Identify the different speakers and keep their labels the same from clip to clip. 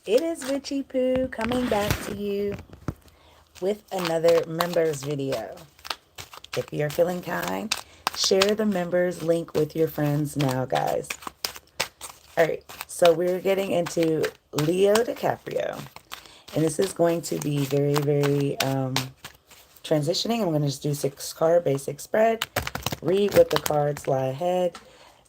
Speaker 1: It is WitchyPoo coming back to you with another members video. If you're feeling kind, share the members link with your friends now, guys. All right, so we're getting into Leo Dicaprio. And this is going to be very, very transitioning. I'm going to just do 6-card basic spread. Read what the cards lie ahead.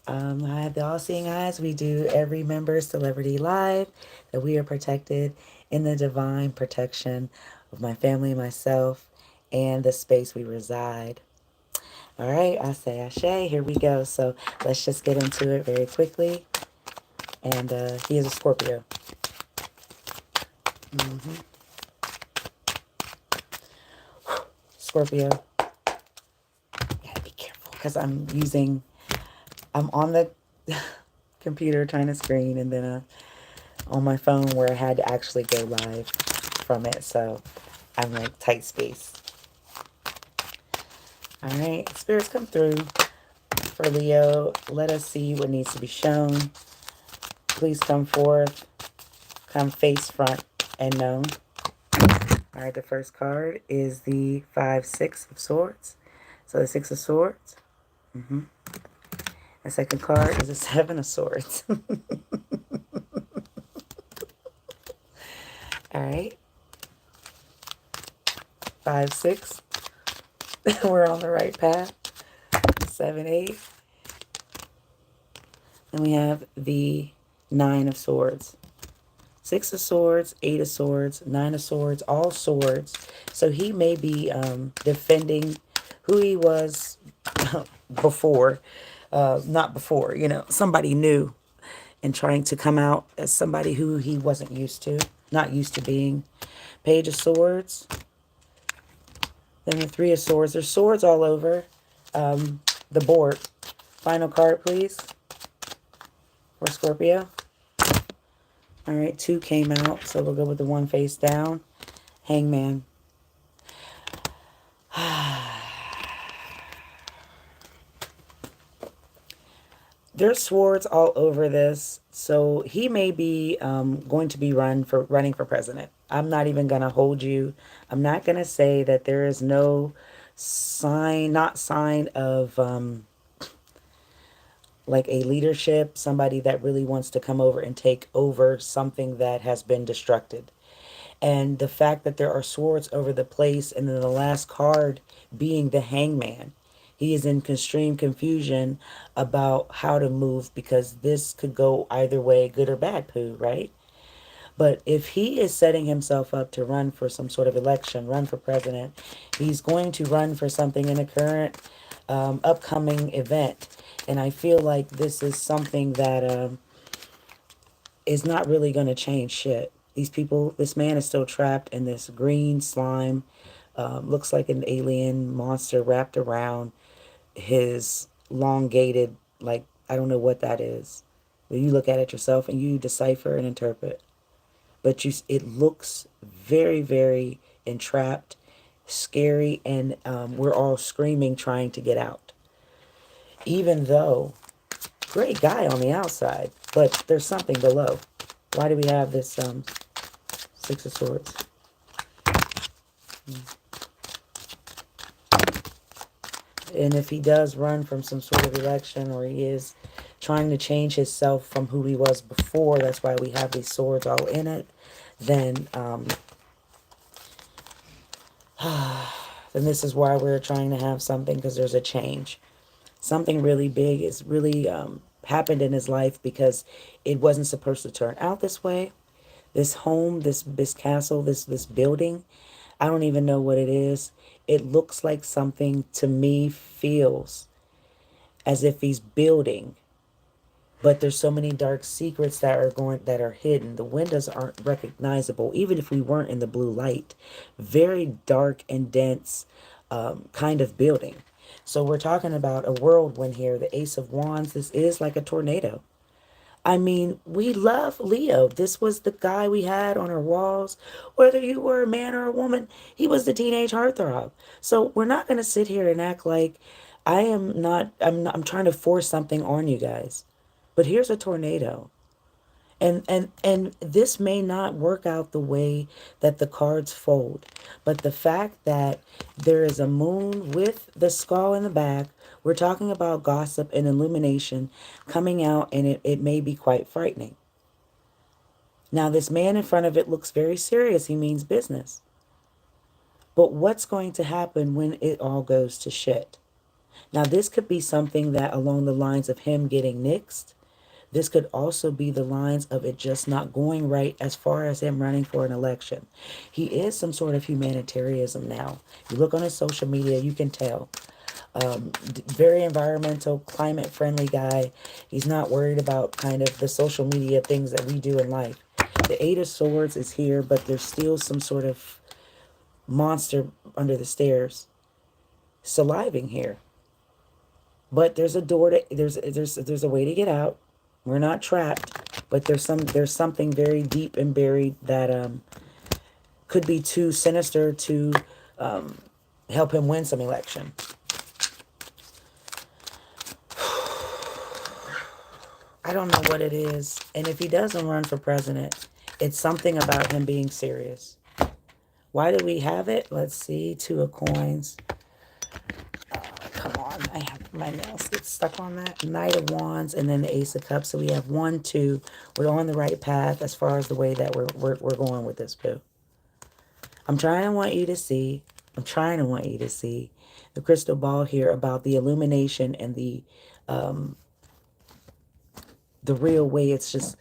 Speaker 1: I have the all-seeing eyes. We do every member celebrity live, that we are protected in the divine protection of my family, myself, and the space we reside. All right, I say ashe. Here we go. So let's just get into it very quickly. And he is a Scorpio. Scorpio. Gotta be careful because I'm on the computer trying to screen, and then on my phone where I had to actually go live from it. So I'm like tight space. All right, spirits, come through for Leo. Let us see what needs to be shown. Please come forth, come face, front, and known. All right, the first card is the 5-6 of swords. So the 6 of swords. The second card is the 7 of swords. All right. 5-6. We're on the right path. 7-8. And we have the 9 of swords. 6 of swords, 8 of swords, 9 of swords, all swords. So he may be defending who he was before. Not before, somebody new, and trying to come out as somebody who he wasn't used to, not used to being. Page of swords. Then the 3 of swords. There's swords all over the board. Final card, please, for Scorpio. All right, 2 came out, so we'll go with the 1 face down. Hangman. There's swords all over this, so he may be going to be running for president. I'm not even going to hold you. I'm not going to say that there is no sign of like a leadership, somebody that really wants to come over and take over something that has been destructed. And the fact that there are swords over the place, and then the last card being the hangman. He is in extreme confusion about how to move, because this could go either way, good or bad, Pooh, right? But if he is setting himself up to run for some sort of election, run for president, he's going to run for something in a current upcoming event. And I feel like this is something that is not really going to change shit. These people, this man is still trapped in this green slime. Looks like an alien monster wrapped around his elongated, like, I don't know what that is. But you look at it yourself and you decipher and interpret. But it looks very, very entrapped, scary, and we're all screaming trying to get out. Even though, great guy on the outside, but there's something below. Why do we have this 6 of swords? And if he does run from some sort of election, or he is trying to change himself from who he was before, that's why we have these swords all in it, then then this is why we're trying to have something, because there's a change. Something really big is really happened in his life, because it wasn't supposed to turn out this way. This home, this castle, this building, I don't even know what it is. It looks like something, to me, feels as if he's building. But there's so many dark secrets that are hidden. The windows aren't recognizable, even if we weren't in the blue light. Very dark and dense kind of building. So we're talking about a whirlwind here. The Ace of Wands. This is like a tornado. I mean, we love Leo. This was the guy we had on our walls. Whether you were a man or a woman, he was the teenage heartthrob. So we're not going to sit here and act like I'm trying to force something on you guys. But here's a tornado. And this may not work out the way that the cards fold, but the fact that there is a moon with the skull in the back, we're talking about gossip and illumination coming out, and it may be quite frightening. Now, this man in front of it looks very serious. He means business. But what's going to happen when it all goes to shit? Now, this could be something that along the lines of him getting nixed. This could also be the lines of it just not going right as far as him running for an election. He is some sort of humanitarianism now. You look on his social media, you can tell. Very environmental, climate friendly guy. He's not worried about kind of the social media things that we do in life. The Eight of Swords is here, but there's still some sort of monster under the stairs saliving here. But there's a door to there's a way to get out. We're not trapped, but there's something very deep and buried that could be too sinister to help him win some election. I don't know what it is. And if he doesn't run for president, it's something about him being serious. Why do we have it? Let's see. Two of coins. Come on. I have my nails get stuck on that. Knight of Wands and then the Ace of Cups. So we have 1, 2. We're on the right path as far as the way that we're going with this, boo. I'm trying to want you to see the crystal ball here about the illumination and the real way it's just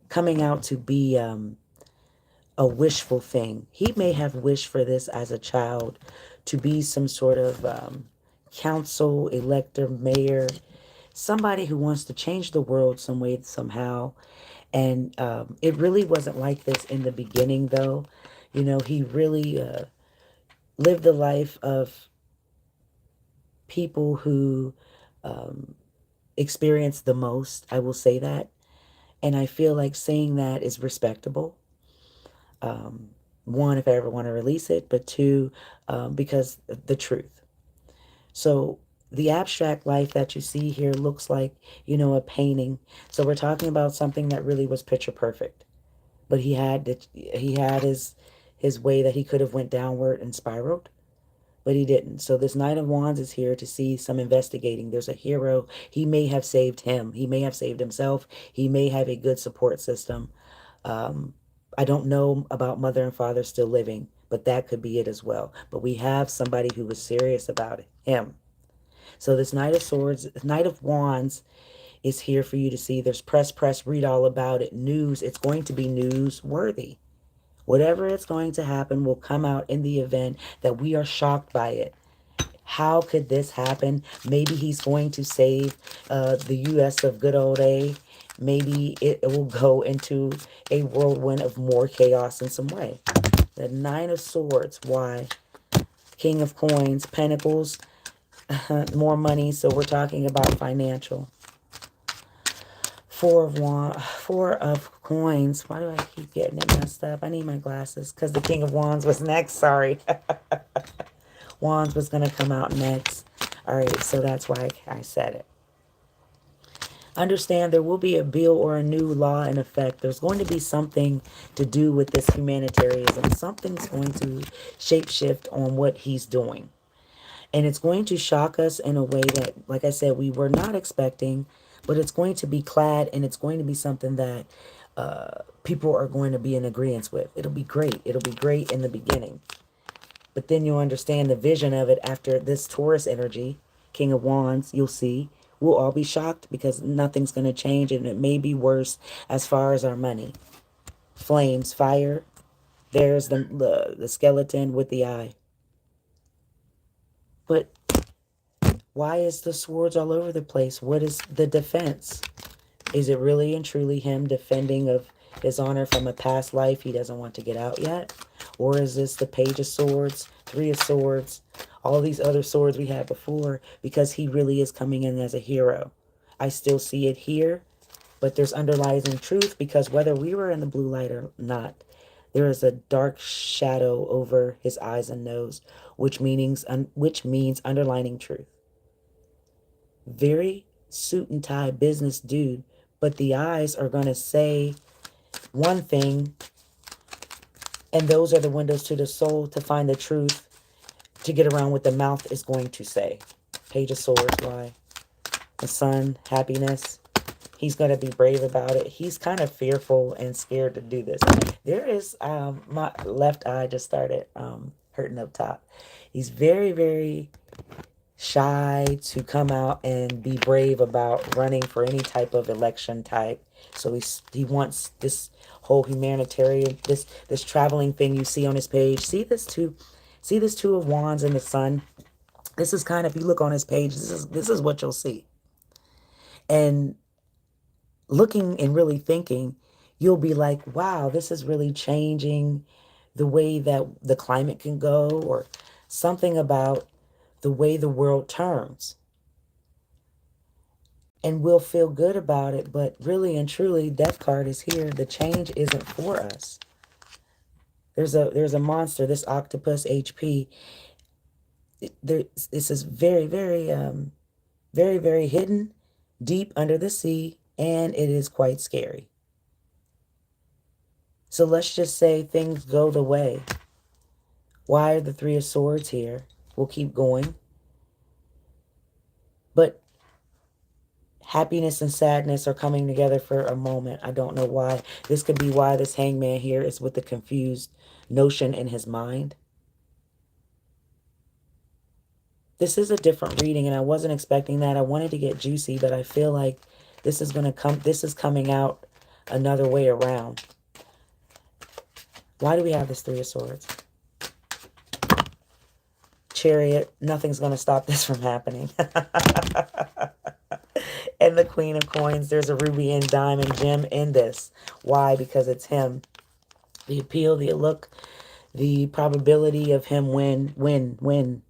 Speaker 1: coming out to be a wishful thing. He may have wished for this as a child to be some sort of council, elector, mayor, somebody who wants to change the world some way, somehow. And it really wasn't like this in the beginning, though. You know, he really lived the life of people who experienced the most. I will say that. And I feel like saying that is respectable. One, if I ever want to release it, but two, because the truth. So the abstract life that you see here looks like, you know, a painting. So we're talking about something that really was picture perfect. But he had his way that he could have went downward and spiraled, but he didn't. So this Knight of Wands is here to see some investigating. There's a hero. He may have saved him. He may have saved himself. He may have a good support system. I don't know about mother and father still living, but that could be it as well. But we have somebody who was serious about it, him. So this Knight of Swords, Knight of Wands is here for you to see. There's press, read all about it. News, it's going to be newsworthy. Whatever it's going to happen will come out in the event that we are shocked by it. How could this happen? Maybe he's going to save the U.S. of good old A. Maybe it will go into a whirlwind of more chaos in some way. The Nine of Swords. Why? King of Coins. Pentacles. More money. So we're talking about financial. Four of Coins. Why do I keep getting it messed up? I need my glasses because the King of Wands was next. Sorry. Wands was going to come out next. All right, so that's why I said it. Understand there will be a bill or a new law in effect. There's going to be something to do with this humanitarianism. Something's going to shapeshift on what he's doing. And it's going to shock us in a way that, like I said, we were not expecting. But it's going to be clad, and it's going to be something that people are going to be in agreement with. It'll be great. It'll be great in the beginning. But then you'll understand the vision of it after this Taurus energy, King of Wands, you'll see. We'll all be shocked because nothing's going to change, and it may be worse as far as our money. Flames, fire. There's the skeleton with the eye. But why is the swords all over the place? What is the defense? Is it really and truly him defending of his honor from a past life he doesn't want to get out yet? Or is this the Page of Swords, Three of Swords, all these other swords we had before, because he really is coming in as a hero? I still see it here, but there's underlying truth, because whether we were in the blue light or not, there is a dark shadow over his eyes and nose, which means underlining truth. Very suit and tie business dude, but the eyes are going to say one thing, and those are the windows to the soul to find the truth, to get around what the mouth is going to say. Page of Swords, why? The Sun, happiness. He's going to be brave about it. He's kind of fearful and scared to do this. There is, my left eye just started hurting up top. He's very, very shy to come out and be brave about running for any type of election type. So he wants this whole humanitarian, this traveling thing you see on his page. See this two of wands in the sun. This is kind of, if you look on his page, this is what you'll see. And looking and really thinking, you'll be like, wow, this is really changing the way that the climate can go, or something about the way the world turns. And we'll feel good about it, but really and truly, Death card is here. The change isn't for us. There's a monster, this octopus HP. This is very, very, very, very hidden, deep under the sea, and it is quite scary. So let's just say things go the way. Why are the Three of Swords here? We'll keep going. But happiness and sadness are coming together for a moment. I don't know why. This could be why this hangman here is with the confused notion in his mind. This is a different reading, and I wasn't expecting that. I wanted to get juicy, but I feel like this is coming out another way around. Why do we have this Three of Swords? Chariot, nothing's going to stop this from happening. And the Queen of Coins, there's a ruby and diamond gem in this. Why? Because it's him. The appeal, the look, the probability of him win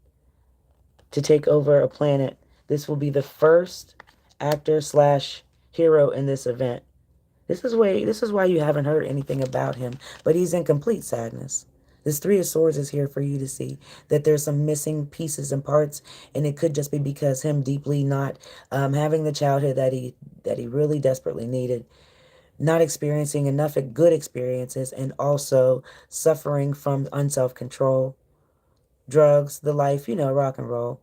Speaker 1: to take over a planet. This will be the first actor slash hero in this event. This is why you haven't heard anything about him, but he's in complete sadness. This Three of Swords is here for you to see that there's some missing pieces and parts, and it could just be because him deeply not having the childhood that he really desperately needed, not experiencing enough good experiences, and also suffering from unself-control, drugs, the life, rock and roll.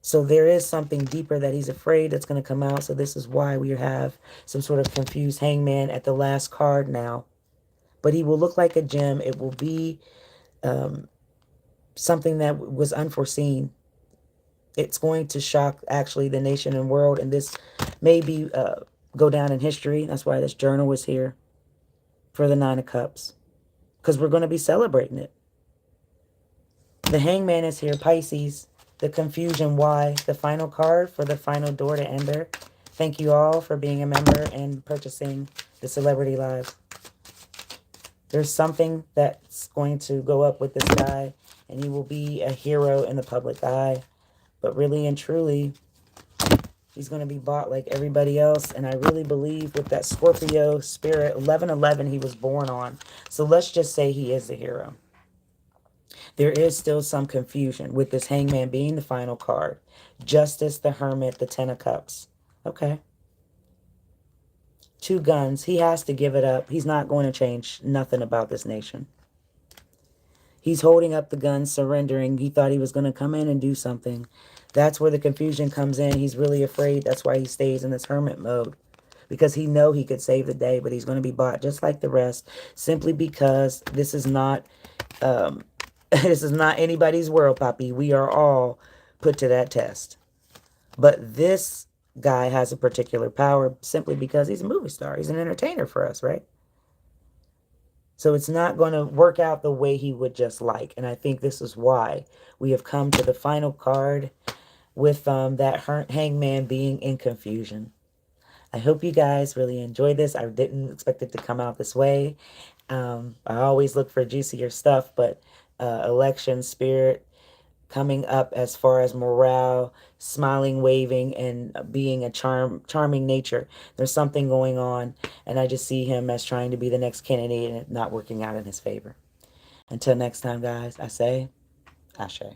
Speaker 1: So there is something deeper that he's afraid that's going to come out. So this is why we have some sort of confused hangman at the last card now. But he will look like a gem. It will be something that was unforeseen. It's going to shock, actually, the nation and world. And this may be go down in history. That's why this journal was here for the Nine of Cups. Because we're going to be celebrating it. The hangman is here, Pisces. The confusion, why? The final card for the final door to ender. Thank you all for being a member and purchasing the Celebrity Live. There's something that's going to go up with this guy, and he will be a hero in the public eye. But really and truly, he's going to be bought like everybody else. And I really believe with that Scorpio spirit, 11/11 he was born on. So let's just say he is a hero. There is still some confusion with this hangman being the final card. Justice, the Hermit, the Ten of Cups. Okay. Two guns. He has to give it up. He's not going to change nothing about this nation. He's holding up the gun, surrendering. He thought he was going to come in and do something. That's where the confusion comes in. He's really afraid. That's why he stays in this hermit mode. Because he know he could save the day, but he's going to be bought just like the rest. Simply because this is not... this is not anybody's world, Poppy. We are all put to that test. But this guy has a particular power simply because he's a movie star. He's an entertainer for us, right? So it's not going to work out the way he would just like. And I think this is why we have come to the final card with that hangman being in confusion. I hope you guys really enjoyed this. I didn't expect it to come out this way. I always look for juicier stuff, but election spirit coming up as far as morale, smiling, waving, and being a charming nature. There's something going on, and I just see him as trying to be the next candidate and it not working out in his favor. Until next time, guys, I say, Ashe.